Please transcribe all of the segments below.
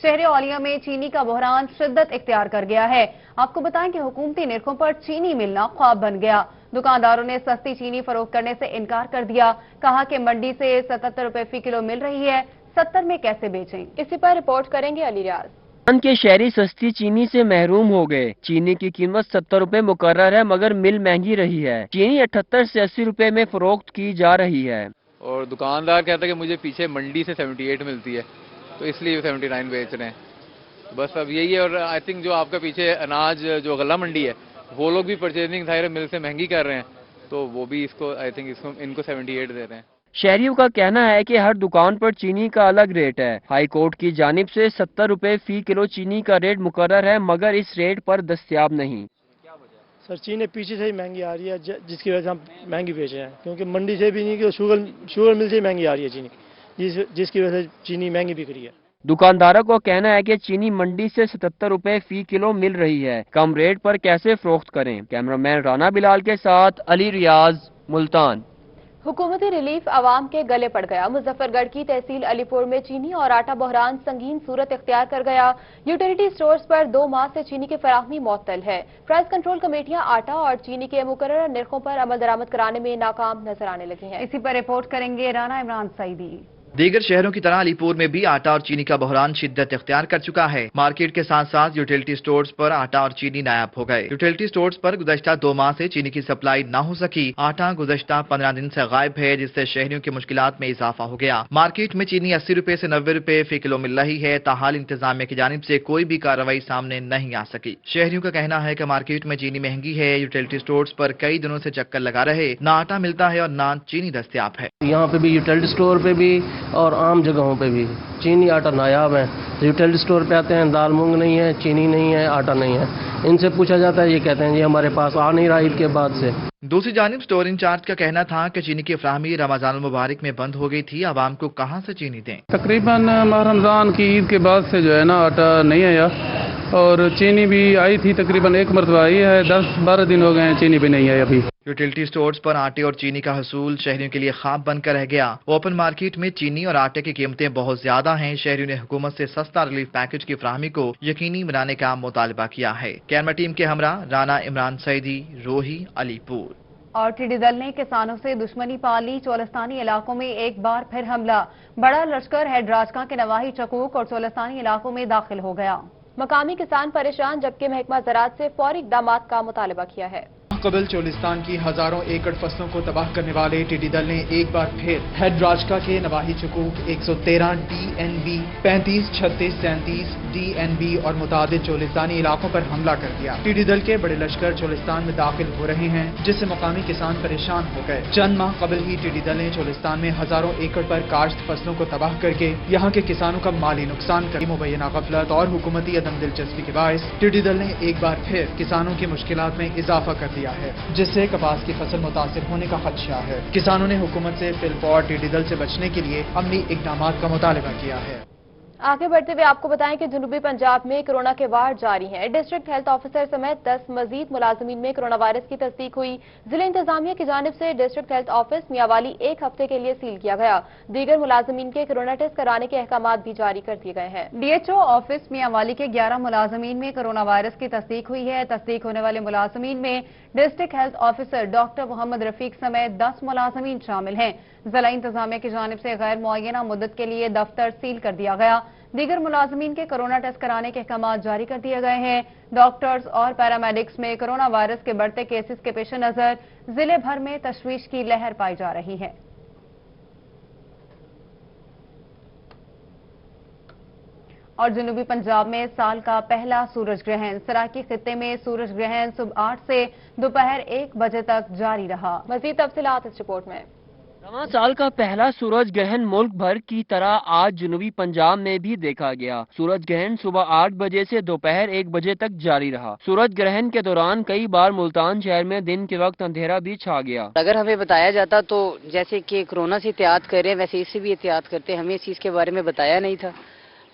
शहर औलिया में चीनी का बहरान शिद्दत इख्तियार कर गया है। आपको बताएं कि हुकूमती निर्खों पर चीनी मिलना ख्वाब बन गया। दुकानदारों ने सस्ती चीनी फरोख्त करने से इनकार कर दिया। कहा कि मंडी से 77 रुपए फी किलो मिल रही है, 70 में कैसे बेचें। इसी पर रिपोर्ट करेंगे अली रियाज। पाकिस्तान के शहरी सस्ती चीनी से महरूम हो गए। चीनी की कीमत 70 रुपए मुकर्रर है, मगर मिल महंगी रही है। चीनी 78 से 80 रुपए में फरोख्त की जा रही है और दुकानदार कहता है कि मुझे पीछे मंडी से 78 मिलती है, तो इसलिए 79 बेच रहे हैं। बस अब यही है। और आई थिंक जो आपका पीछे अनाज जो गला मंडी है, वो लोग भी परचेजिंग जाहिर मिल से महंगी कर रहे हैं, तो वो भी इसको आई थिंक इनको 78 दे रहे हैं। शहरियों का कहना है कि हर दुकान पर चीनी का अलग रेट है। हाई कोर्ट की जानिब से 70 रुपए फी किलो चीनी का रेट मुकर्रर है, मगर इस रेट पर दस्तयाब नहीं। सर चीनी पीछे से ही महंगी आ रही है, जिसकी वजह से हम महंगी बेच रहे हैं, क्योंकि मंडी से भी नहीं कि शुगर मिल से ही महंगी आ रही है चीनी, जिसकी वजह से चीनी महंगी बिक रही है। दुकानदारों को कहना है कि चीनी मंडी से 77 रुपए फी किलो मिल रही है, कम रेट पर कैसे फरोख्त करें। कैमरामैन राना बिलाल के साथ अली रियाज, मुल्तान। हुकूमती रिलीफ आवाम के गले पड़ गया। मुजफ्फरगढ़ की तहसील अलीपुर में चीनी और आटा बहरान संगीन सूरत इख्तियार कर गया। यूटिलिटी स्टोर्स पर 2 माह से चीनी की फराहमी मुअत्तल है। प्राइस कंट्रोल कमेटियां आटा और चीनी के मुकर्रर निर्खों पर अमल दरामद कराने में नाकाम नजर आने लगी हैं। इसी पर रिपोर्ट करेंगे राना इमरान सईदी। दीगर शहरों की तरह अलीपुर में भी आटा और चीनी का बहरान शिद्दत इख्तियार कर चुका है। मार्केट के साथ साथ यूटिलिटी स्टोर्स पर आटा और चीनी नायाब हो गए। यूटिलिटी स्टोर्स पर गुज़श्ता 2 माह से चीनी की सप्लाई न हो सकी। आटा गुज़श्ता 15 दिन से गायब है, जिससे शहरियों की मुश्किलात में इजाफा हो गया। मार्केट में चीनी 80 रुपए से 90 रुपए फी किलो मिल रही है। ताहाल इंतजामिया की जानिब से कोई भी कार्रवाई सामने नहीं आ सकी। शहरियों का कहना है कि मार्केट में चीनी महंगी है। यूटिलिटी स्टोर्स पर कई दिनों से चक्कर लगा रहे, न आटा मिलता है और न चीनी दस्तयाब है। यहाँ पे भी यूटिलिटी स्टोर पे भी और आम जगहों पे भी चीनी आटा नायाब है। यूटिलिटी स्टोर पे आते हैं, दाल मूंग नहीं है, चीनी नहीं है, आटा नहीं है। इनसे पूछा जाता है, ये कहते हैं जी हमारे पास आ नहीं रहा ईद के बाद से। दूसरी जानिब स्टोर इंचार्ज का कहना था कि चीनी की फराहमी रमजान मुबारक में बंद हो गई थी। आवाम को कहां से चीनी दें। तकरीबन माह रमजान की ईद के बाद से जो है ना आटा नहीं आया, और चीनी भी आई थी, तकरीबन एक मरतबा आई है। 10-12 दिन हो गए हैं, चीनी भी नहीं आई अभी। यूटिलिटी स्टोर्स पर आटे और चीनी का हसूल शहरियों के लिए ख्वाब बनकर रह गया। ओपन मार्केट में चीनी और आटे की कीमतें बहुत ज्यादा हैं। शहरियों ने हुकूमत से सस्ता रिलीफ पैकेज की फराहमी को यकीनी बनाने का मुतालबा किया है। कैमरा टीम के हमरा राना इमरान सईदी, रोही, अलीपुर। और टिड्डी दल ने किसानों से दुश्मनी पाली। चोलस्तानी इलाकों में एक बार फिर हमला। बड़ा लश्कर हैदराजका के नवाही चकूक और चोलस्तानी इलाकों में दाखिल हो गया। मकामी किसान परेशान, जबकि महकमा ज़राअत से फौरी इक़दामात का मुतालबा किया है। कबल चोलिस्तान की हजारों एकड़ फसलों को तबाह करने वाले टिड्डी दल ने एक बार फिर हैदराजका के नवाही चकूक 113 DNB 35, 36, 37 DNB और मुतादिद चोलिस्तानी इलाकों पर हमला कर दिया। टिड्डी दल के बड़े लश्कर चोलिस्तान में दाखिल हो रहे हैं, जिससे मकामी किसान परेशान हो गए। चंद माह कबल ही टिड्डी दल ने चोलिस्तान में हजारों एकड़ पर काश्त फसलों को तबाह करके यहाँ के किसानों का माली नुकसान कर मुबैना गफलत और हुकूमती अदम दिलचस्पी के बायस टिड्डी दल ने एक बार फिर किसानों की मुश्किलात में इजाफा कर दिया है, जिससे कपास की फसल मुतासिर होने का खदशा है। किसानों ने हुकूमत से फिलपॉट टिड्डी दल से बचने के लिए अमली इक़दामात का मुतालबा किया है। आगे बढ़ते हुए आपको बताएं कि जनूबी पंजाब में कोरोना के वार जारी हैं। डिस्ट्रिक्ट हेल्थ ऑफिसर समेत 10 मजीद मुलाजमीन में कोरोना वायरस की तस्दीक हुई। जिला इंतजामिया की जानिब से डिस्ट्रिक्ट हेल्थ ऑफिस मियांवाली 1 हफ्ते के लिए सील किया गया। दीगर मुलाजमीन के कोरोना टेस्ट कराने के अहकामात भी जारी कर दिए गए हैं। DHO ऑफिस मियांवाली के 11 मुलाजमीन में कोरोना वायरस की तस्दीक हुई है। तस्दीक होने वाले मुलाजमीन में district health officer doctor Mohammad Rafiq समेत 10 मुलाजमीन शामिल हैं। जिला इंतजामिया की जानिब से गैर मुअय्यना मुद्दत के लिए दफ्तर सील कर दिया गया। दीगर मुलाजमीन के कोरोना टेस्ट कराने के अहकाम जारी कर दिए गए हैं। डॉक्टर्स और पैरामेडिक्स में कोरोना वायरस के बढ़ते केसेस के पेश नजर जिले भर में तशवीश की लहर पाई जा रही है। और जनूबी पंजाब में साल का पहला सूरज ग्रहण। सराकी खित्ते में सूरज ग्रहण सुबह 8 से दोपहर 1 बजे तक जारी रहा। मजीद तफसीलात इस रिपोर्ट में। नवा साल का पहला सूरज ग्रहण मुल्क भर की तरह आज जनूबी पंजाब में भी देखा गया। सूरज ग्रहण सुबह 8 बजे से दोपहर 1 बजे तक जारी रहा। सूरज ग्रहण के दौरान कई बार मुल्तान शहर में दिन के वक्त अंधेरा भी छा गया। अगर हमें बताया जाता तो जैसे कि कोरोना से एहतियात कर रहे हैं, वैसे इससे भी एहतियात करते। हमें इस चीज के बारे में बताया नहीं था,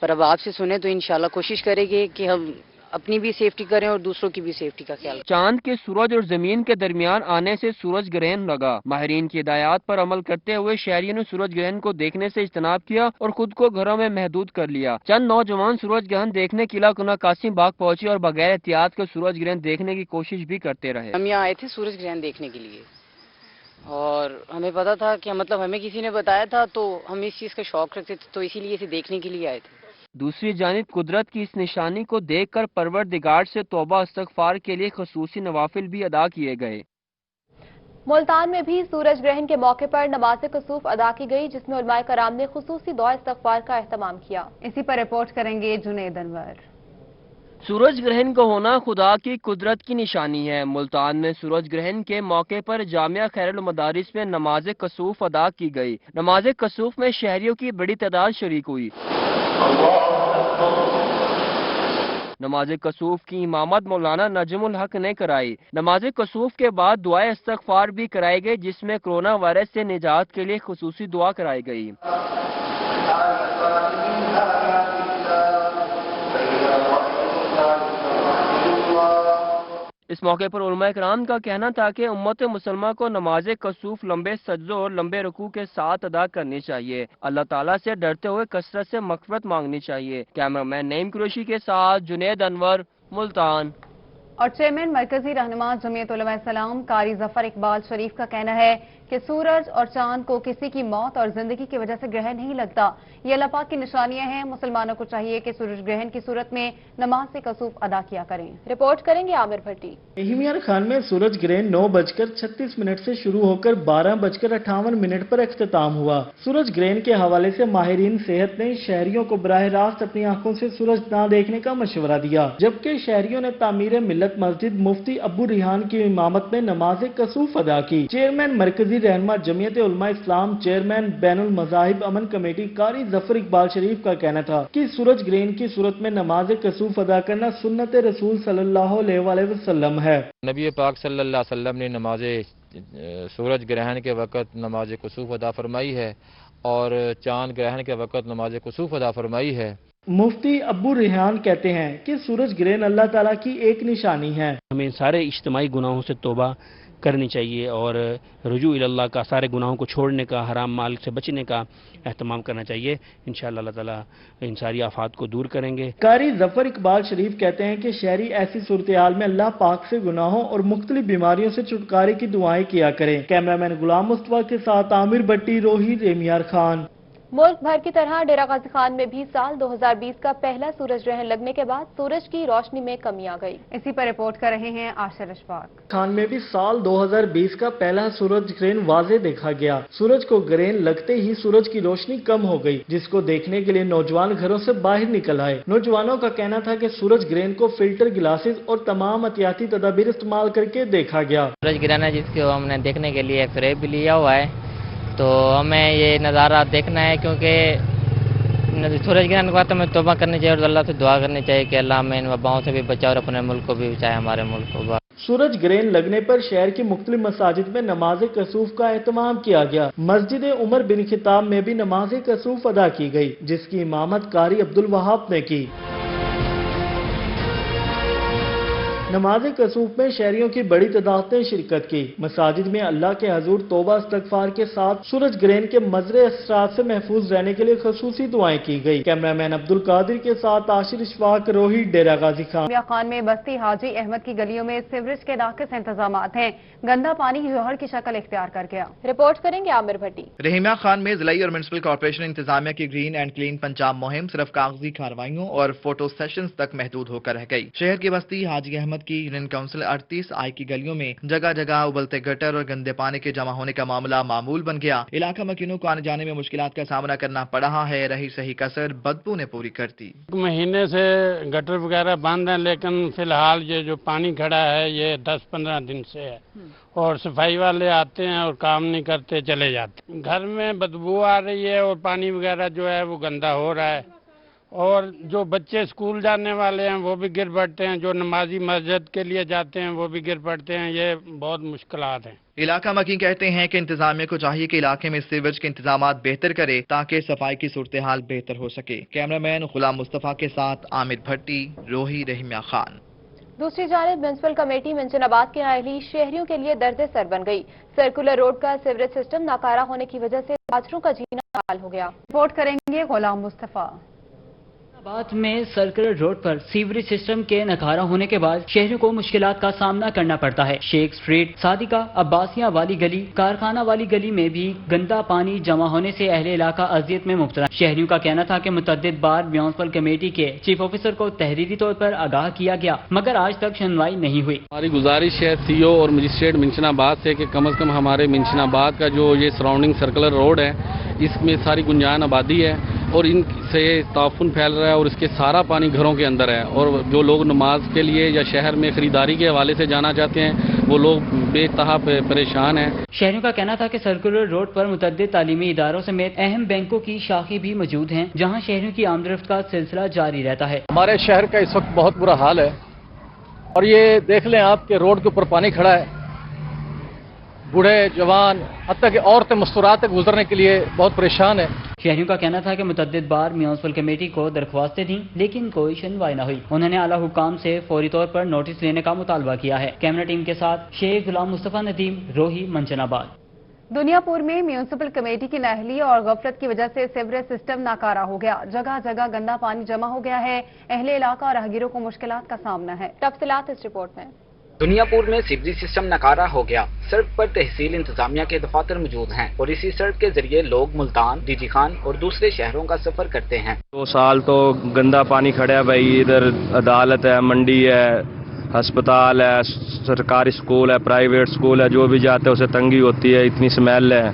पर अब आपसे सुने तो इंशाल्लाह कोशिश करेंगे कि हम اپنی بھی سیفٹی کریں اور دوسروں کی بھی سیفٹی کا خیال رکھیں۔ چاند کے سورج اور زمین کے درمیان آنے سے سورج گرہن لگا۔ ماہرین کی ہدایات پر عمل کرتے ہوئے شہریوں نے سورج گرہن کو دیکھنے سے اجتناب کیا اور خود کو گھروں میں محدود کر لیا۔ چند نوجوان سورج گرہن دیکھنے قلعہ کنہ قاسم باغ پہنچے اور بغیر احتیاط کے سورج گرہن دیکھنے کی کوشش بھی کرتے رہے۔ ہم یہاں آئے تھے سورج گرہن دیکھنے کے لیے اور ہمیں پتا تھا کہ مطلب ہمیں کسی نے بتایا تھا تو ہم اس چیز کا شوق رکھتے تھے، تو اسی لیے اسے دیکھنے کے لیے آئے تھے۔ دوسری جانب قدرت کی اس نشانی کو دیکھ کر پروردگار سے توبہ استغفار کے لیے خصوصی نوافل بھی ادا کیے گئے۔ ملتان میں بھی سورج گرہن کے موقع پر نماز کسوف ادا کی گئی، جس میں علماء کرام نے خصوصی دعا استغفار کا اہتمام کیا۔ اسی پر رپورٹ کریں گے جنید انور۔ سورج گرہن کا ہونا خدا کی قدرت کی نشانی ہے۔ ملتان میں سورج گرہن کے موقع پر جامعہ خیر المدارس میں نماز کسوف ادا کی گئی۔ نماز کسوف میں شہریوں کی بڑی تعداد شریک ہوئی۔ نماز کسوف کی امامت مولانا نجم الحق نے کرائی۔ نماز کسوف کے بعد دعائے استغفار بھی کرائی گئی، جس میں کرونا وائرس سے نجات کے لیے خصوصی دعا کرائی گئی۔ اس موقع پر علماء کرام کا کہنا تھا کہ امت مسلمہ کو نماز کسوف لمبے سجدوں اور لمبے رکوع کے ساتھ ادا کرنی چاہیے۔ اللہ تعالیٰ سے ڈرتے ہوئے کثرت سے مغفرت مانگنی چاہیے۔ کیمرہ مین نعیم قریشی کے ساتھ جنید انور، ملتان۔ اور چیئرمین مرکزی رہنما جمعیت علماء اسلام قاری ظفر اقبال شریف کا کہنا ہے کہ سورج اور چاند کو کسی کی موت اور زندگی کی وجہ سے گرہن نہیں لگتا، یہ اللہ پاک کی نشانیاں ہیں۔ مسلمانوں کو چاہیے کہ سورج گرہن کی صورت میں نماز کسوف ادا کیا کریں۔ رپورٹ کریں گے عامر بھٹی۔ اہمیار خان میں سورج گرہن 9:36 سے شروع ہو کر 12:58 پر اختتام ہوا۔ سورج گرہن کے حوالے سے ماہرین صحت نے شہریوں کو براہ راست اپنی آنکھوں سے سورج نہ دیکھنے کا مشورہ دیا، جبکہ شہریوں نے تعمیر ملت مسجد مفتی ابو ریحان کی امامت میں نماز کسوف ادا کی۔ چیئرمین مرکزی رہنما جمعیت علماء اسلام، چیئرمین بین المذاہب امن کمیٹی قاری ظفر اقبال شریف کا کہنا تھا کہ سورج گرہن کی صورت میں نماز کسوف ادا کرنا سنت رسول صلی اللہ علیہ وآلہ وسلم ہے۔ نبی پاک صلی اللہ علیہ وسلم نے نماز سورج گرہن کے وقت نماز کسوف ادا فرمائی ہے اور چاند گرہن کے وقت نماز کسوف ادا فرمائی ہے۔ مفتی ابو ریحان کہتے ہیں کہ سورج گرہن اللہ تعالیٰ کی ایک نشانی ہے۔ ہمیں سارے اجتماعی گناہوں سے توبہ کرنی چاہیے اور رجوع اللہ کا، سارے گناہوں کو چھوڑنے کا، حرام مال سے بچنے کا اہتمام کرنا چاہیے۔ انشاءاللہ اللہ تعالیٰ ان ساری آفات کو دور کریں گے۔ قاری ظفر اقبال شریف کہتے ہیں کہ شہری ایسی صورتحال میں اللہ پاک سے گناہوں اور مختلف بیماریوں سے چھٹکارے کی دعائیں کیا کریں۔ کیمرامین غلام مصطفیٰ کے ساتھ عامر بٹی، روہی، ریمیار خان۔ ملک بھر کی طرح ڈیرہ غازی خان میں بھی سال 2020 کا پہلا سورج گرہن لگنے کے بعد سورج کی روشنی میں کمی آ گئی۔ اسی پر رپورٹ کر رہے ہیں عاشر اشفاق۔ خان میں بھی سال 2020 کا پہلا سورج گرہن واضح دیکھا گیا۔ سورج کو گرہن لگتے ہی سورج کی روشنی کم ہو گئی، جس کو دیکھنے کے لیے نوجوان گھروں سے باہر نکل آئے۔ نوجوانوں کا کہنا تھا کہ سورج گرہن کو فلٹر گلاسز اور تمام احتیاطی تدابیر استعمال کر کے دیکھا گیا۔ سورج گرہن ہے جس کو ہم نے دیکھنے کے لیے ایکس رے بھی لیا ہوا ہے، تو ہمیں یہ نظارہ دیکھنا ہے کیونکہ سورج گرہن کے بعد ہمیں توبہ کرنی چاہیے اور اللہ سے دعا کرنی چاہیے کہ اللہ ہمیں ان وباؤں سے بھی بچائے اور اپنے ملک کو بھی بچائے، ہمارے ملک کو۔ سورج گرہن لگنے پر شہر کی مختلف مساجد میں نماز کسوف کا اہتمام کیا گیا۔ مسجد عمر بن خطاب میں بھی نماز کسوف ادا کی گئی، جس کی امامت قاری عبدالوہاب نے کی۔ نماز کسوف میں شہریوں کی بڑی تعداد نے شرکت کی۔ مساجد میں اللہ کے حضور توبہ استغفار کے ساتھ سورج گرہن کے مضر اثرات سے محفوظ رہنے کے لیے خصوصی دعائیں کی گئی۔ کیمرامین عبدالقادر کے ساتھ عاشر اشفاق، روہی، ڈیرہ غازی خان۔ جامعہ خان میں بستی حاجی احمد کی گلیوں میں سیوریج کے ناقص انتظامات ہیں، گندا پانی جوہر کی شکل اختیار کر گیا۔ رپورٹ کریں گے عامر بھٹی۔ رحیمیہ خان میں ضلعی اور میونسپل کارپوریشن انتظامیہ کی گرین اینڈ کلین پنجاب مہم صرف کاغذی کارروائیوں اور فوٹو سیشنز تک محدود ہو کر رہ گئی۔ شہر کی بستی حاجی احمد کی کونسل 38 آئی کی گلیوں میں جگہ جگہ ابلتے گٹر اور گندے پانی کے جمع ہونے کا معاملہ معمول بن گیا۔ علاقہ مکینوں کو آنے جانے میں مشکلات کا سامنا کرنا پڑ رہا ہے۔ رہی سہی کسر بدبو نے پوری کر دی۔ مہینے سے گٹر وغیرہ بند ہیں، لیکن فی الحال یہ جو پانی کھڑا ہے یہ 10-15 دن سے ہے اور صفائی والے آتے ہیں اور کام نہیں کرتے، چلے جاتے۔ گھر میں بدبو آ رہی ہے اور پانی وغیرہ جو ہے وہ گندا ہو رہا ہے और जो बच्चे स्कूल जाने वाले हैं वो भी गिर पड़ते हैं, जो नमाजी मस्जिद के लिए जाते हैं वो भी गिर पड़ते हैं। ये बहुत मुश्किलात हैं। इलाका मकीन कहते हैं कि इंतजामिया को चाहिए कि इलाके में सीवरेज के इंतजाम बेहतर करे ताकि सफाई की सूरत हाल बेहतर हो सके। कैमरामैन गुलाम मुस्तफा के साथ आमिर भट्टी, रोही रहीमिया खान। दूसरी जानिब म्युनिसिपल कमेटी मंचनाबाद की नाअहली शहरियों के लिए दर्द सर बन गई। सर्कुलर रोड का सीवरेज सिस्टम नाकारा होने की वजह से ताजरों का जीना हाल हो गया। रिपोर्ट करेंगे गुलाम मुस्तफा। इस्लामाबाद में सर्कुलर रोड पर सीवरेज सिस्टम के नकारा होने के बाद शहरियों को मुश्किलात का सामना करना पड़ता है। शेख स्ट्रीट, सादिका, अब्बासिया वाली गली, कारखाना वाली गली में भी गंदा पानी जमा होने से अहले इलाका अजियत में मुब्तला। शहरियों का कहना था कि मुतअद्दिद बार म्युनिसिपल कमेटी के चीफ ऑफिसर को तहरीरी तौर पर आगाह किया गया, मगर आज तक सुनवाई नहीं हुई। हमारी गुजारिश है सीओ और मजिस्ट्रेट मिंशनाबाद से कि कम से कम हमारे मिंशनाबाद का जो ये सराउंडिंग सर्कुलर रोड है, इसमें सारी गुंजान आबादी है और इनसे ताफुन फैल रहा है और इसके सारा पानी घरों के अंदर है। और जो लोग नमाज के लिए या शहर में खरीदारी के हवाले से जाना चाहते हैं वो लोग बेतहा परेशान हैं। शहरियों का कहना था कि सर्कुलर रोड पर मुतअद्दिद तालीमी इदारों समेत अहम बैंकों की शाखें भी मौजूद हैं, जहां शहरियों की आमदरफ्त का सिलसिला जारी रहता है। हमारे शहर का इस वक्त बहुत बुरा हाल है और ये देख लें आप कि रोड के ऊपर पानी खड़ा है। बूढ़े, जवान, हत्ता कि औरतें मुस्तरात तक गुजरने के लिए बहुत परेशान है। शहरियों का कहना था कि मुतअद्दिद बार म्युनिसिपल कमेटी को दरख्वास्तें दी, लेकिन कोई सुनवाई न हुई। उन्होंने आला हुकाम से फौरी तौर पर नोटिस लेने का मुतालबा किया है। कैमरा टीम के साथ शेख गुलाम मुस्तफा नदीम, रोही, मंचनाबाद। दुनियापुर में म्युनिसिपल कमेटी की नाअहली और गफलत की वजह से सीवरेज सिस्टम नाकारा हो गया। जगह जगह गंदा पानी जमा हो गया है। अहले इलाका और राहगीरों को मुश्किलात का सामना है। तफसीलात इस रिपोर्ट में। दुनियापुर में सीवरेज सिस्टम नकारा हो गया। सड़क पर तहसील इंतजामिया के दफातर मौजूद हैं और इसी सड़क के जरिए लोग मुल्तान, डीजी खान और दूसरे शहरों का सफर करते हैं। 2 साल तो गंदा पानी खड़ा है भाई। इधर अदालत है, मंडी है, अस्पताल है, सरकारी स्कूल है, प्राइवेट स्कूल है, जो भी जाता है उसे तंगी होती है। इतनी स्मेल है,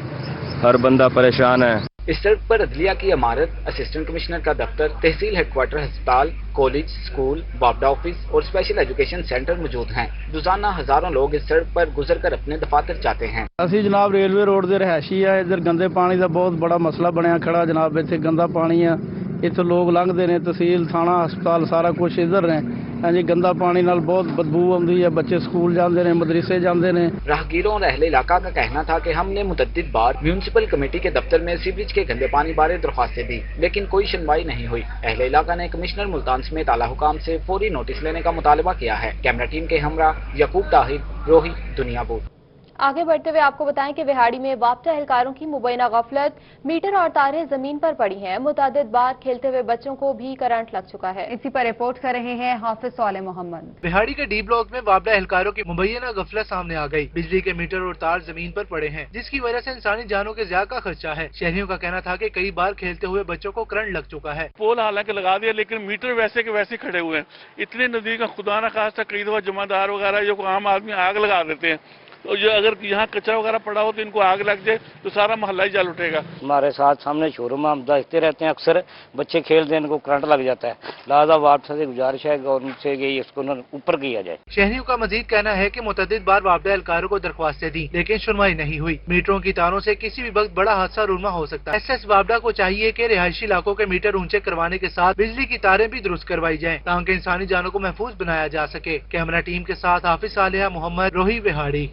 हर बंदा परेशान है। इस सड़क पर अदलिया की इमारत, असिस्टेंट कमिश्नर का दफ्तर, तहसील हेडक्वार्टर, अस्पताल, कॉलेज, स्कूल, बाबडा ऑफिस और स्पेशल एजुकेशन सेंटर मौजूद हैं। रोजाना हजारों लोग इस सड़क पर गुजर कर अपने दफातर जाते हैं। ਅਸੀਂ ਜਨਾਬ ਰੇਲਵੇ ਰੋਡ ਦੇ ਰਹਿਸ਼ੀ ਆ। ਇੱਧਰ ਗੰਦੇ ਪਾਣੀ ਦਾ ਬਹੁਤ ਬੜਾ ਮਸਲਾ ਬਣਿਆ ਖੜਾ ਜਨਾਬ। ਇੱਥੇ ਗੰਦਾ ਪਾਣੀ ਆ, ਇੱਥੇ ਲੋਕ ਲੰਘਦੇ ਨੇ, ਤਹਿਸੀਲ, ਥਾਣਾ, ਹਸਪਤਾਲ ਸਾਰਾ ਕੁਝ ਇੱਧਰ ਨੇ। ਹਾਂਜੀ, गंदा पानी नाल बहुत बदबू आती है। बच्चे स्कूल जाते हैं, मदरसे जाते हैं। राहगीरों और अहले इलाका का कहना था कि हमने मुतअद्दिद बार म्युनिसिपल कमेटी के दफ्तर में सीवरेज के गंदे पानी बारे दरख्वास्तें दी, लेकिन कोई सुनवाई नहीं हुई। अहले इलाका ने कमिश्नर मुल्तान समेत आला हुकाम से फौरी नोटिस लेने का मुतालबा किया है। कैमरा टीम के हमरा यकूब ताहिर, रोही, दुनियापुर। आगे बढ़ते हुए आपको बताएं कि विहाड़ी में वापटा एहलकारों की मुबैना गफलत, मीटर और तारें जमीन पर पड़ी हैं। मुतअद्दिद बार खेलते हुए बच्चों को भी करंट लग चुका है। इसी पर रिपोर्ट कर रहे हैं हाफिज साले मोहम्मद। बिहाड़ी के डी ब्लॉक में वापडा एहलकारों की मुबैना गफलत सामने आ गई। बिजली के मीटर और तार जमीन पर पड़े हैं, जिसकी वजह से इंसानी जानों के ज़िया का खर्चा है। शहरियों का कहना था कि कई बार खेलते हुए बच्चों को करंट लग चुका है। पोल हालांकि लगा दिया, लेकिन मीटर वैसे के वैसे खड़े हुए हैं। इतने नजदीक खुदा न खास्ता कई दफा जमादार वगैरह जो आम आदमी आग लगा देते हैं, तो जो अगर यहाँ कचरा वगैरह पड़ा हो तो इनको आग लग जाए तो सारा मोहल्ला ही जल उठेगा। हमारे साथ सामने शोरूम हम देखते रहते हैं, अक्सर बच्चे खेलते हैं, इनको करंट लग जाता है। लिहाजा वापस से गुजारिश है गवर्नमेंट से कि इसको ऊपर किया जाए। शहरियों का मजीद कहना है कि मुतअद्दिद बार वापडा एहलकारों को दरख्वास्तें दी, लेकिन सुनवाई नहीं हुई। मीटरों की तारों से किसी भी वक्त बड़ा हादसा रूनमा हो सकता है। SS वापडा को चाहिए कि रिहायशी इलाकों के मीटर ऊंचे करवाने के साथ बिजली की तारें भी दुरुस्त करवाई जाएं, ताकि इंसानी जानों को महफूज बनाया जा सके। कैमरा टीम के साथ हाफिज साले मोहम्मद, रोही, बिहाड़ी।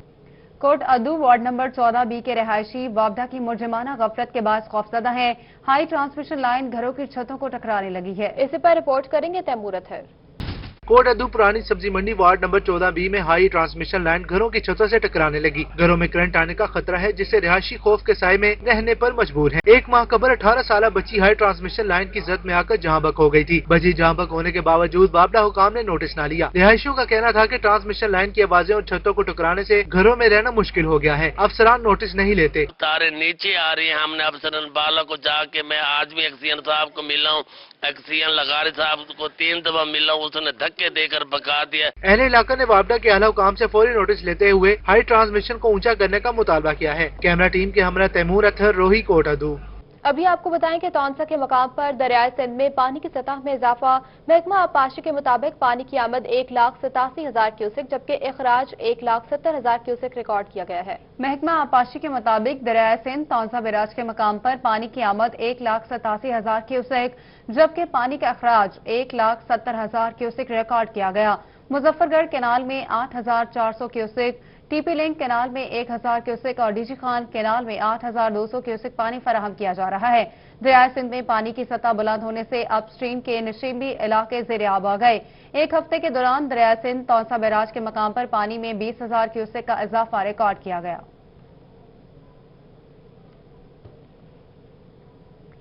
कोट अदू वार्ड नंबर 14B के रहायशी वापडा की मुर्जमाना गफलत के बाद खौफजदा है। हाई ट्रांसमिशन लाइन घरों की छतों को टकराने लगी है। इसी पर रिपोर्ट करेंगे तैमूर अतहर। कोट अदू पुरानी सब्जी मंडी वार्ड नंबर 14B में हाई ट्रांसमिशन लाइन घरों की छतों से टकराने लगी। घरों में करंट आने का खतरा है, जिससे रिहायशी खौफ के साए में रहने पर मजबूर हैं। 1 माह कबल 18 साल बच्ची हाई ट्रांसमिशन लाइन की जद में आकर जहां बक हो गई थी। बच्ची जहां बक होने के बावजूद वापडा हुकाम ने नोटिस न लिया। रिहायशियों का कहना था कि ट्रांसमिशन लाइन की आवाजें और छतों को टकराने से घरों में रहना मुश्किल हो गया है। अफसरान नोटिस नहीं लेते। तारे नीचे आ रही है। हमने अफसरन बाला को जाके, मैं आज भी एक्सीएन साहब को मिला हूँ, एक्सीएन लगारी साहब को 3 दफा मिला हूँ, उसने धक्के देकर बका दिया। अहले इलाका ने वापडा के आला हुकाम से फौरी नोटिस लेते हुए हाई ट्रांसमिशन को ऊंचा करने का मुतालबा किया है। कैमरा टीम के हमरा तैमूर अतहर, रोही, कोट अदू। अभी आपको बताएं कि तौनसा के मकाम पर दरियाए सिंध में पानी की सतह में इजाफा। महकमा आबपाशी के मुताबिक पानी की आमद 1,87,000 क्यूसेक जबकि इखराज 1,70,000 क्यूसेक रिकॉर्ड किया गया है। महकमा आबपाशी के मुताबिक दरियाए सिंध तौनसा बैराज के मकाम पर पानी की आमद 1,87,000 क्यूसेक जबकि पानी का इखराज 1,70,000 क्यूसेक रिकॉर्ड किया गया। मुजफ्फरगढ़ कैनाल में 8,400 क्यूसेक, टीपी लिंक कैनाल में 1,000 क्यूसेक और डीजी खान कैनाल में 8,200 क्यूसेक पानी फराहम किया जा रहा है। दरियाए सिंध में पानी की सतह बुलंद होने से अपस्ट्रीम के नशीबी इलाके ज़ेर आब आ गए। एक हफ्ते के दौरान दरियाए सिंध तौनसा बैराज के मकाम पर पानी में 20,000 क्यूसेक का इजाफा रिकॉर्ड किया गया।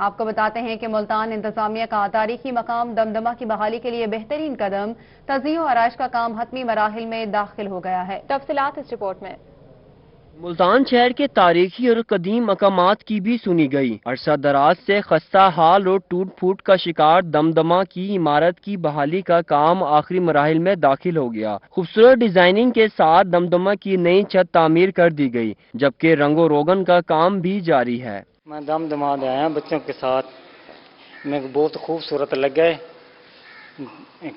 आपको बताते हैं कि मुल्तान इंतजामिया का तारीखी मकाम दमदमा की बहाली के लिए बेहतरीन कदम तज़ीह और आराइश का काम हतमी मराहिल में दाखिल हो गया है। तफसीलात इस रिपोर्ट में। मुल्तान शहर के तारीखी और कदीम मकामात की भी सुनी गई। अरसा दराज से खस्ता हाल और टूट फूट का शिकार दमदमा की इमारत की बहाली का काम आखिरी मराहिल में दाखिल हो गया। खूबसूरत डिजाइनिंग के साथ दमदमा की नई छत तामीर कर दी गई जबकि रंगो रोगन का काम भी जारी है। मैं दमदमा आया बच्चों के साथ, मेरे को बहुत खूबसूरत लग गए।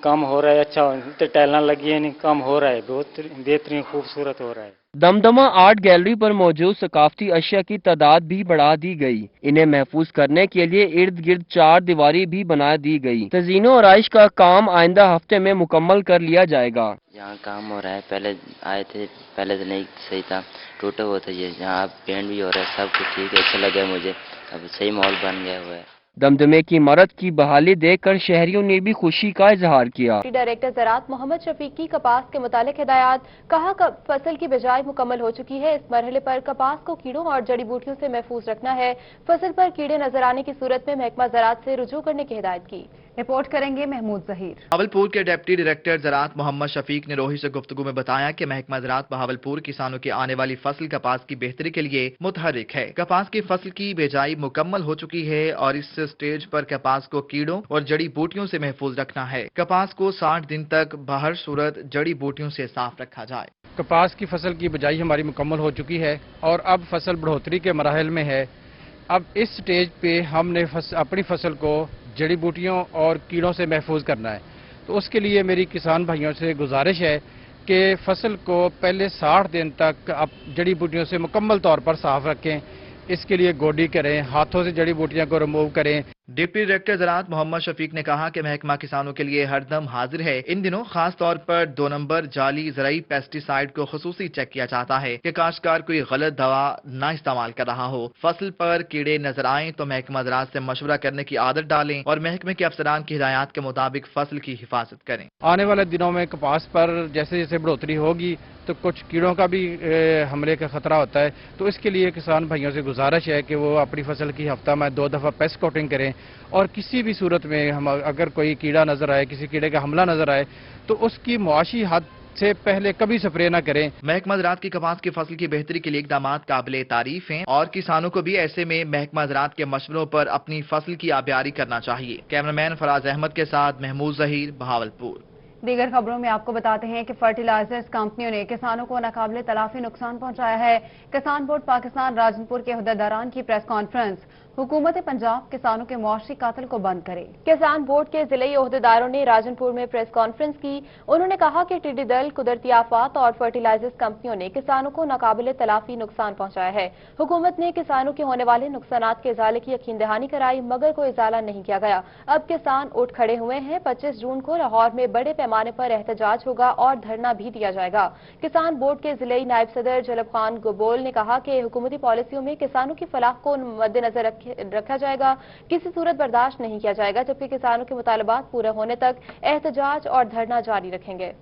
काम हो रहा है अच्छा, टाइल लगी है नहीं, काम हो रहा है, बहुत बेहतरीन खूबसूरत हो रहा है। दमदमा आर्ट गैलरी पर मौजूद सकाफती अशिया की तादाद भी बढ़ा दी गई। इन्हें महफूज करने के लिए इर्द गिर्द 4 दीवारी भी बना दी गई। तज़ीनो और आराइश का काम आइंदा हफ्ते में मुकम्मल कर लिया जाएगा। यहाँ काम हो रहा है, पहले आए थे, पहले से नहीं सही था, टूटा हुआ था ये, यहाँ पेंट भी हो रहा है, सब कुछ ठीक है, अच्छा लगा मुझे, अब सही माहौल बन गया हुआ है। दमदमे की इमारत की बहाली देखकर शहरियों ने भी खुशी का इजहार किया। डायरेक्टर ज़राअत मोहम्मद शफीक की कपास के मुतालिक हिदायत। कहा फसल की बिजाई मुकम्मल हो चुकी है। इस मरहले पर कपास को कीड़ों और जड़ी बूटियों से महफूज रखना है। फसल पर कीड़े नजर आने की सूरत में महकमा ज़राअत से रुजू करने की हिदायत की। रिपोर्ट करेंगे महमूद जहीर। बहावलपुर के डिप्टी डायरेक्टर ज़राअत मोहम्मद शफीक ने रोही से गुफ्तगू में बताया कि महकमा ज़राअत बहावलपुर किसानों की आने वाली फसल कपास की बेहतरी के लिए मुतहर्रिक है। कपास की फसल की बिजाई मुकम्मल हो चुकी है और इस स्टेज पर कपास को कीड़ों और जड़ी बूटियों से महफूज रखना है। कपास को 60 दिन तक बाहर सूरत जड़ी बूटियों से साफ रखा जाए। कपास की फसल की बिजाई हमारी मुकम्मल हो चुकी है और अब फसल बढ़ोतरी के मराहल में है। अब इस स्टेज पे हमने अपनी फसल को जड़ी बूटियों और कीड़ों से महफूज करना है। तो उसके लिए मेरी किसान भाइयों से गुजारिश है कि फसल को पहले 60 दिन तक आप जड़ी बूटियों से मुकम्मल तौर पर साफ रखें। इसके लिए गोडी करें, हाथों से जड़ी बूटियों को रिमूव करें। डिप्टी डायरेक्टर ज़राअत मोहम्मद शफीक ने कहा कि महकमा किसानों के लिए हरदम हाजिर है। इन दिनों खास तौर पर 2 नंबर जाली ज़राई पेस्टिसाइड को खुसूसी चेक किया जाता है कि काश्तकार कोई गलत दवा न इस्तेमाल कर रहा हो। फसल पर कीड़े नजर आए तो महकमा ज़राअत से मशवरा करने की आदत डालें और महकमे के अफसरान की हिदायत के मुताबिक फसल की हिफाजत करें। आने वाले दिनों में कपास पर जैसे जैसे बढ़ोतरी होगी तो कुछ कीड़ों का भी हमले का खतरा होता है। तो इसके लिए किसान भाइयों से गुजारिश है कि वो अपनी फसल की हफ्ता में 2 दफा पेस्ट कोटिंग करें और किसी भी सूरत में हम अगर कोई कीड़ा नजर आए, किसी कीड़े का हमला नजर आए तो उसकी मुआशी हद से पहले कभी स्प्रे न करें। महकमा ज़राअत की कपास की फसल की बेहतरी के लिए इक़दाम काबिल तारीफ हैं और किसानों को भी ऐसे में महकमा ज़राअत के मशवरों पर अपनी फसल की आबियारी करना चाहिए। कैमरामैन फराज अहमद के साथ महमूद जहीर, बहावलपुर। दीगर खबरों में आपको बताते हैं कि फर्टिलाइजर्स कंपनियों ने किसानों को नाकाबिले तलाफी नुकसान पहुंचाया है। किसान बोर्ड पाकिस्तान राजनपुर के अहदेदारान की प्रेस कॉन्फ्रेंस। हुकूमत पंजाब किसानों के मुआशी कातिल को बंद करे। किसान बोर्ड के जिले अहदेदारों ने राजनपुर में प्रेस कॉन्फ्रेंस की। उन्होंने कहा कि टिड्डी दल, कुदरती आफात और फर्टिलाइजर्स कंपनियों ने किसानों को नाकाबिले तलाफी नुकसान पहुंचाया है। हुकूमत ने किसानों के होने वाले नुकसानात के इजाले की यकीन दहानी कराई मगर कोई इजाला नहीं किया गया। अब किसान उठ खड़े हुए हैं। 25 जून को लाहौर में बड़े पैमाने पर एहतजाज होगा और धरना भी दिया जाएगा। किसान बोर्ड के जिले नायब सदर जलब खान गबोल ने कहा कि हुकूमती पॉलिसियों में किसानों की फलाह को मद्देनजर रखा जाएगा, किसी सूरत बर्दाश्त नहीं किया जाएगा, जबकि किसानों के मुतालबात पूरे होने तक एहतजाज और धरना जारी रखेंगे।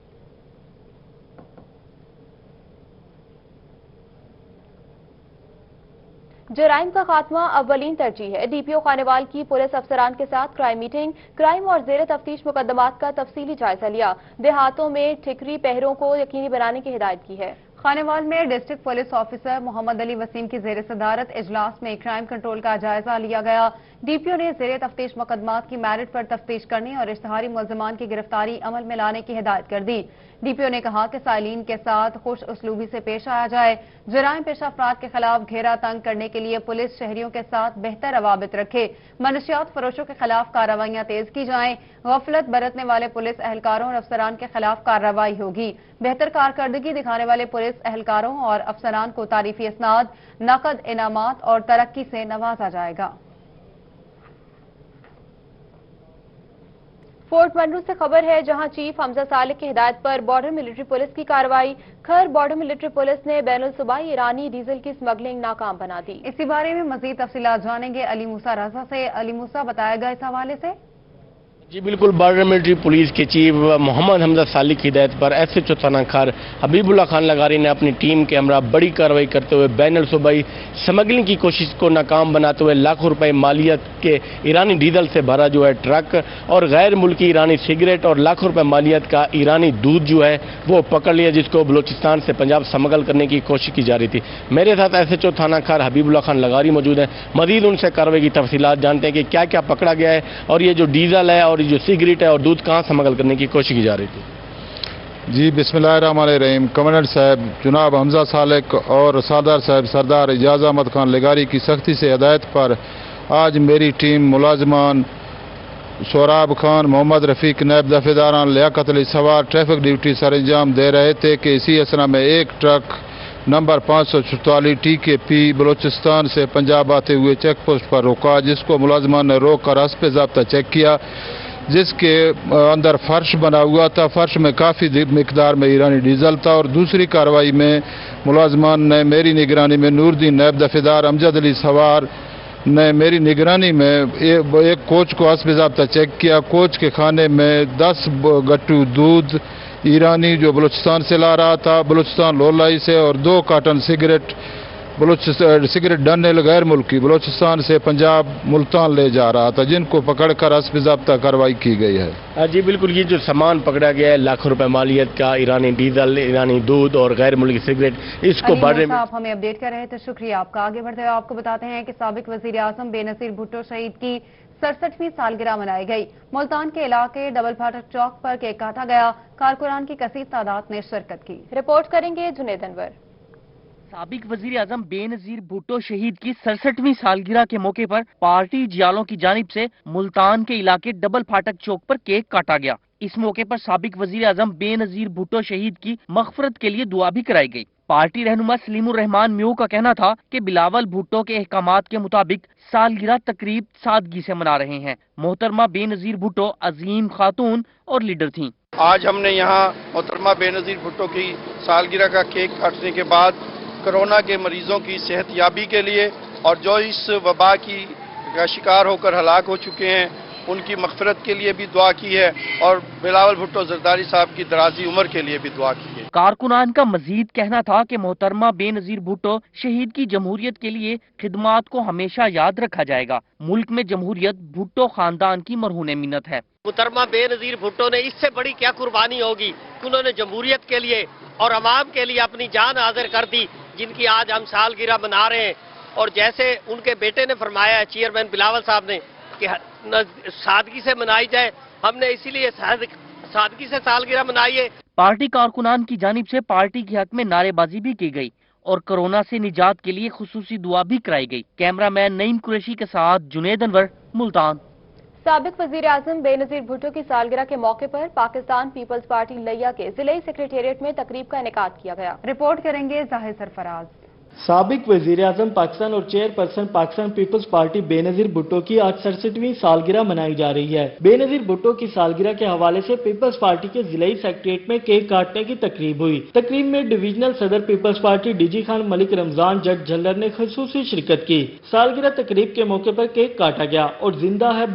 जराइम का खात्मा अव्वलीन तरजीह है। डीपीओ खानेवाल की पुलिस अफसरान के साथ क्राइम मीटिंग। क्राइम और जेर तफ्तीश मुकदमात का तफसीली जायजा लिया। देहातों में ठिकरी पहरों को यकीनी बनाने की हिदायत की है। खानेवाल में district police officer Mohammad Ali Waseem की जेर सदारत इजलास में क्राइम कंट्रोल का जायजा लिया गया। DPO ने ज़ेरे तफ्तीश मुकदमात की मेरिट पर तफ्तीश करने और इश्तिहारी मुलज़मान की गिरफ्तारी अमल में लाने की हिदायत कर दी। DPO ने कहा कि साइलिन के साथ खुश उसलूबी से पेश आया जाए। जराइम पेशा अफराद के खिलाफ घेरा तंग करने के लिए पुलिस शहरियों के साथ बेहतर रवाबित रखे। मनशियात फरोशों के खिलाफ कार्रवाइयां तेज की जाएं। गफलत बरतने वाले पुलिस एहलकारों और अफसरान के खिलाफ कार्रवाई होगी। बेहतर कारकर्दगी दिखाने वाले पुलिस एहलकारों और अफसरान को तारीफी इसनाद, नकद इनामात और तरक्की से नवाजा जाएगा। फोर्ट मंडू से खबर है, जहां चीफ हमजा सालिक की हिदायत पर बॉर्डर मिलिट्री पुलिस की कार्रवाई। खैर बॉर्डर मिलिट्री पुलिस ने बैनुल सूबाई ईरानी डीजल की स्मगलिंग नाकाम बना दी। इसी बारे में मजीद तफसीलात जानेंगे अली मूसा रजा से। अली मूसा, बताएगा इस हवाले से। जी बिल्कुल, बॉर्डर मिलिट्री पुलिस के चीफ मोहम्मद हमजा सालिक की हिदायत पर SHO थाना खार हबीबुल्लाह खान लगारी ने अपनी टीम के हमरा बड़ी कार्रवाई करते हुए बैनुल सूबाई स्मगलिंग की कोशिश को नाकाम बनाते हुए लाखों रुपए मालियत के ईरानी डीजल से भरा जो है ट्रक और गैर मुल्की ईरानी सिगरेट और लाखों रुपए मालियत का ईरानी दूध जो है वो पकड़ लिया, जिसको बलूचिस्तान से पंजाब स्मगल करने की कोशिश की जा रही थी। मेरे साथ SHO थाना खार हबीबुल्लाह खान लगारी मौजूद है। मजीद उनसे कार्रवाई की तफसीलात जानते हैं कि क्या क्या पकड़ा गया है और ये जो डीजल है और जो सिगरेट है और दूध कहाँ स्मगल करने की कोशिश की जा रही थी। जी बिस्मिल्लाहिर्रहमानिर्रहीम। कमांडेंट साहब जनाब हमजा सालिक और सरदार साहब सरदार एजाज अहमद खान लगारी की सख्ती से हिदायत पर आज मेरी टीम मुलाजमान सोराब खान, मोहम्मद रफीक, नायब दफेदारान, लियाकत अली सवार ट्रैफिक ड्यूटी सर अंजाम दे रहे थे कि इसी असना में एक ट्रक नंबर 544 TKP बलूचिस्तान से पंजाब आते हुए चेक पोस्ट पर रोका, जिसको मुलाजमान ने रोक कर हस्ब ज़ाब्ता चेक किया, जिसके अंदर फर्श बना हुआ था। फर्श में काफ़ी मिकदार में ईरानी डीजल था। और दूसरी कार्रवाई में मुलाजमान ने मेरी निगरानी में नूरदीन नायब दफेदार, अमजद अली सवार ने मेरी निगरानी में एक कोच को हस्ब ज़ाब्ता चेक किया। कोच के खाने में 10 गट्टू दूध ईरानी जो बलूचिस्तान से ला रहा था, बलूचिस्तान लोलाई से, और 2 कार्टन सिगरेट सिगरेट डनल गैर मुल्की बलूचिस्तान से पंजाब मुल्तान ले जा रहा था, जिनको पकड़कर हस्ब ज़ाब्ता कार्रवाई की गई है। जी बिल्कुल, ये जो सामान पकड़ा गया है लाखों रुपए मालियत का ईरानी डीजल, ईरानी दूध और गैर मुल्की सिगरेट, इसको बारे में आप हमें अपडेट कर रहे थे, शुक्रिया आपका। आगे बढ़ते हुए आपको बताते हैं कि साबिक वजीर आजम बेनजीर भुट्टो शहीद की 67वीं सालगिरह मनाई गई। मुल्तान के इलाके डबल फाटक चौक पर केक काटा गया। कारकुनान की कसीर तादाद ने शिरकत की। रिपोर्ट करेंगे जुनेद अनवर। साबिक वजीर आजम बेनजीर भुट्टो शहीद की 67वीं सालगिरह के मौके पर पार्टी जियालों की जानिब से मुल्तान के इलाके डबल फाटक चौक पर केक काटा गया। इस मौके पर साबिक वजीर आजम बेनजीर भुट्टो शहीद की मगफरत के लिए दुआ भी कराई गई। पार्टी रहनुमा सलीमुर रहमान म्यू का कहना था कि बिलावल भुट्टो के अहकामात के मुताबिक सालगिरह तकरीब सादगी से मना रहे हैं। मोहतरमा बेनजीर भुट्टो अजीम खातून और लीडर थीं। आज हमने यहाँ मोहतरमा बेनजीर भुट्टो की सालगिरह का केक काटने के बाद कोरोना के मरीजों की सेहत याबी के लिए और जो इस वबा का शिकार होकर हलाक हो चुके हैं उनकी मगफरत के लिए भी दुआ की है और बिलावल भुट्टो जरदारी साहब की दराजी उम्र के लिए भी दुआ की है। कारकुनान का मजीद कहना था कि मोहतरमा बेनजीर भुट्टो शहीद की जमहूरियत के लिए खिदमात को हमेशा याद रखा जाएगा। मुल्क में जमहूरियत भुट्टो खानदान की मरहून मिन्नत है। मोहतरमा बेनजीर भुट्टो ने इससे बड़ी क्या कुर्बानी होगी, उन्होंने जमहूरियत के लिए और अवाम के लिए अपनी जान हाजिर कर दी, जिनकी आज हम सालगिरह मना रहे हैं। और जैसे उनके बेटे ने फरमाया है, चेयरमैन बिलावल साहब ने, कि सादगी से मनाई जाए, हमने इसीलिए सादगी से सालगिरह मनाई है। पार्टी कारकुनान की जानिब से पार्टी के हक में नारेबाजी भी की गई और कोरोना से निजात के लिए खुसूसी दुआ भी कराई गई। कैमरामैन नईम कुरैशी के साथ जुनेद अनवर, मुल्तान। साबिक वजीर आजम बेनजीर भुट्टो की सालगिरह के मौके पर पाकिस्तान पीपल्स पार्टी लिया के जिले सेक्रेटेरिएट में तकरीब का इनेकाद किया गया। रिपोर्ट करेंगे जाहिर सरफराज। साबिक वजीर आजम पाकिस्तान और चेयरपर्सन पाकिस्तान पीपल्स पार्टी बेनजीर भुट्टो की आज 67वीं सालगिरह मनाई जा रही है। बेनजीर भुट्टो की सालगिरह के हवाले से पीपल्स पार्टी के जिलाई सेक्रेटेरिएट में केक काटने की तकरीब हुई। तकरीब में डिवीजनल सदर Peoples Party DG Khan Malik Ramzan Jat Jhallar ने खुसूसी शिरकत की। सालगिरह तकरीब के मौके पर केक काटा गया और जिंदा है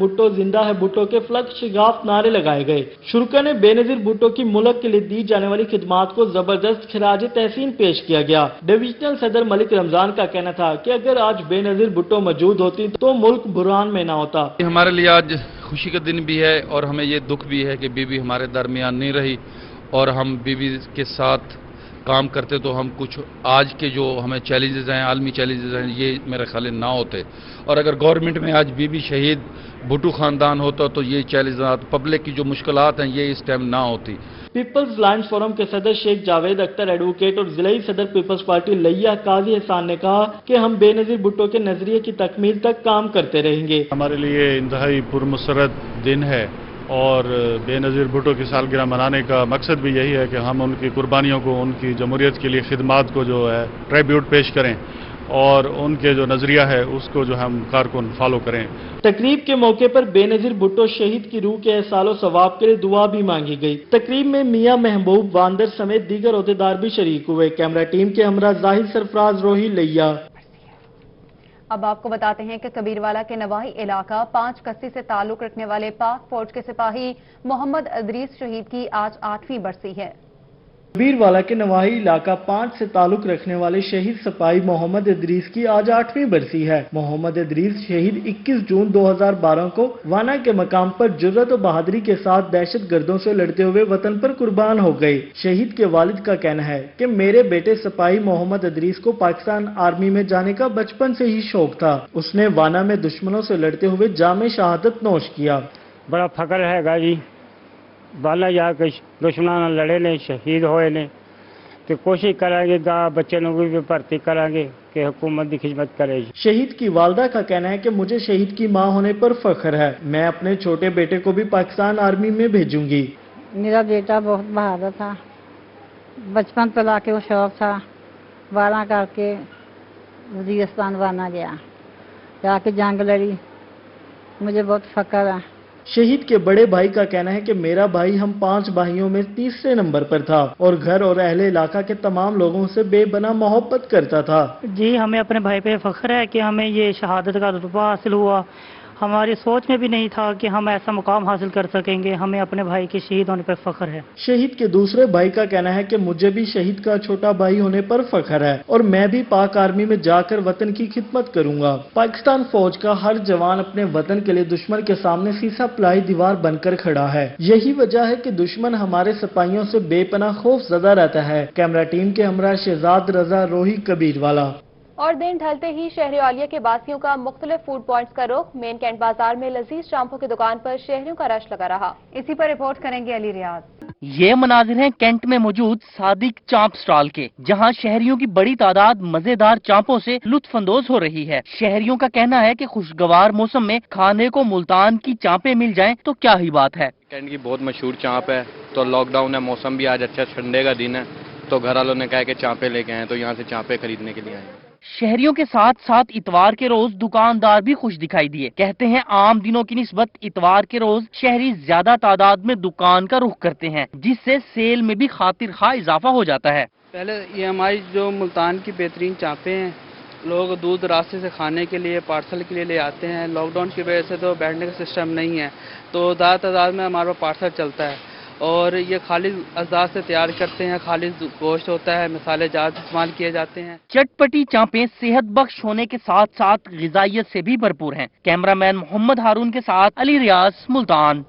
भुट्टो के फ्लग शिगाफ नारे लगाए गए। शुरा ने बेनजीर भुट्टो की मुल्क के लिए दी जाने वाली खिदमात को जबरदस्त खिराज तहसीन पेश किया गया। डिवीजनल सदर मलिक रमजान का कहना था कि अगर आज बेनजीर भुट्टो मौजूद होती तो मुल्क बुरान में ना होता। हमारे लिए आज खुशी का दिन भी है और हमें ये दुख भी है कि बीबी हमारे दरमियान नहीं रही और हम बीबी के साथ काम करते तो हम कुछ आज के जो हमें चैलेंजेस हैं, आलमी चैलेंजेस हैं, ये मेरे ख्याल ना होते। और अगर गवर्नमेंट में आज बीबी शहीद भुट्टो खानदान होता तो ये चैलेंज, पब्लिक की जो मुश्किलात हैं ये इस टाइम ना होती। पीपल्स लायंस फोरम के सदर शेख जावेद अख्तर एडवोकेट और जिलाई सदर पीपल्स पार्टी लिया काजी एहसान ने कहा कि हम बेनजीर भुट्टो के नजरिए की तकमील तक काम करते रहेंगे। हमारे लिए इंतहाई पुरमसरत दिन है और बेनजीर भुट्टो की सालगिरह मनाने का मकसद भी यही है कि हम उनकी कुर्बानियों को, उनकी जमहूरियत के लिए खिदमात को जो है ट्रिब्यूट पेश करें और उनके जो नजरिया है उसको जो हम कारकुन फॉलो करें। तकरीब के मौके पर बेनजीर भुट्टो शहीद की रूह के एहसालो सवाब के लिए दुआ भी मांगी गई। तकरीब में मियां महबूब वांदर समेत दीगर ओहदेदार भी शरीक हुए। कैमरा टीम के हमरा जाहिद सरफराज रोही लिया। अब आपको बताते हैं कि कबीरवाला के नवाही इलाका 5 कस्सी से ताल्लुक रखने वाले पाक फौज के सिपाही मोहम्मद अदरीस शहीद की आज 8वीं बरसी है। कबीरवाला के नवाही इलाका 5 से ताल्लुक रखने वाले शहीद सिपाही मोहम्मद अदरीस की आज 8वीं बरसी है। मोहम्मद अदरीस शहीद 21 जून 2012 को वाना के मकाम पर जुर्रत और बहादुरी के साथ दहशत गर्दों से लड़ते हुए वतन पर कुर्बान हो गए। शहीद के वालिद का कहना है कि मेरे बेटे सिपाही मोहम्मद अदरीस को पाकिस्तान आर्मी में जाने का बचपन से ही शौक था। उसने वाना में दुश्मनों से लड़ते हुए जामे शहादत नोश किया। बड़ा फकर है जी, बाला जाके दुश्मनों ਨਾਲ लड़े ने, शहीद होए ने, तो कोशिश करेंगे बच्चे लोगों की भर्ती करेंगे कि हुकूमत की खिदमत करे। शहीद की वालदा का कहना है कि मुझे शहीद की मां होने पर फख्र है। मैं अपने छोटे बेटे को भी पाकिस्तान आर्मी में भेजूंगी। मेरा बेटा बहुत बहादुर था, बचपन से लाके वो शौक था, वाला करके वजीरिस्तान वाना गया, जाके जंग लड़ी, मुझे बहुत फख्र है। शहीद के बड़े भाई का कहना है कि मेरा भाई हम 5 भाइयों में तीसरे नंबर पर था और घर और अहले इलाका के तमाम लोगों से बेपनाह मोहब्बत करता था। जी, हमें अपने भाई पे फख्र है कि हमें ये शहादत का रुतबा हासिल हुआ। हमारी सोच में भी नहीं था कि हम ऐसा मुकाम हासिल कर सकेंगे। हमें अपने भाई के शहीद होने पर फख्र है। शहीद के दूसरे भाई का कहना है कि मुझे भी शहीद का छोटा भाई होने पर फख्र है और मैं भी पाक आर्मी में जाकर वतन की खिदमत करूंगा। पाकिस्तान फौज का हर जवान अपने वतन के लिए दुश्मन के सामने सीसा पलाई दीवार बनकर खड़ा है। यही वजह है कि दुश्मन हमारे सिपाहियों से बेपनाह खौफ ज़दा रहता है। कैमरा टीम के हमरा शहजाद रजा रोही कबीरवाला। और दिन ढलते ही शहरी औलिया के बासियों का मुख्तलिफ फूड पॉइंट्स का रुख। मेन कैंट बाजार में लजीज चांपों की दुकान पर शहरियों का रश लगा रहा। इसी पर रिपोर्ट करेंगे अली रियाज। ये मनाजिर हैं कैंट में मौजूद सादिक चांप स्टॉल के, जहां शहरियों की बड़ी तादाद मजेदार चांपों से लुत्फानंदोज हो रही है। शहरियों का कहना है कि खुशगवार मौसम में खाने को मुल्तान की चांपें मिल जाएं तो क्या ही बात है। कैंट की बहुत मशहूर चांप है, तो लॉकडाउन है, मौसम भी आज अच्छा, संडे का दिन है, तो घर वालों ने कहा कि चांपें लेके आए, तो यहाँ से चांपें खरीदने के लिए आए। शहरियों के साथ साथ इतवार के रोज दुकानदार भी खुश दिखाई दिए। कहते हैं आम दिनों की निस्बत इतवार के रोज शहरी ज्यादा तादाद में दुकान का रुख करते हैं, जिससे सेल में भी खातिर खा इजाफा हो जाता है। पहले ये हमारी जो मुल्तान की बेहतरीन चांपें हैं, लोग दूर रास्ते से खाने के लिए, पार्सल के लिए ले आते हैं। लॉकडाउन की वजह से तो बैठने का सिस्टम नहीं है, तो ज़्यादा तादाद में हमारे पास पार्सल चलता है और ये खालिद अज़दा से तैयार करते हैं। खालिद गोश्त होता है, मसाले जात इस्तेमाल किए जाते हैं। चटपटी चांपें सेहत बख्श होने के साथ साथ ग़िज़ाइयत से भी भरपूर हैं। कैमरामैन मोहम्मद हारून के साथ अली रियाज, मुल्तान।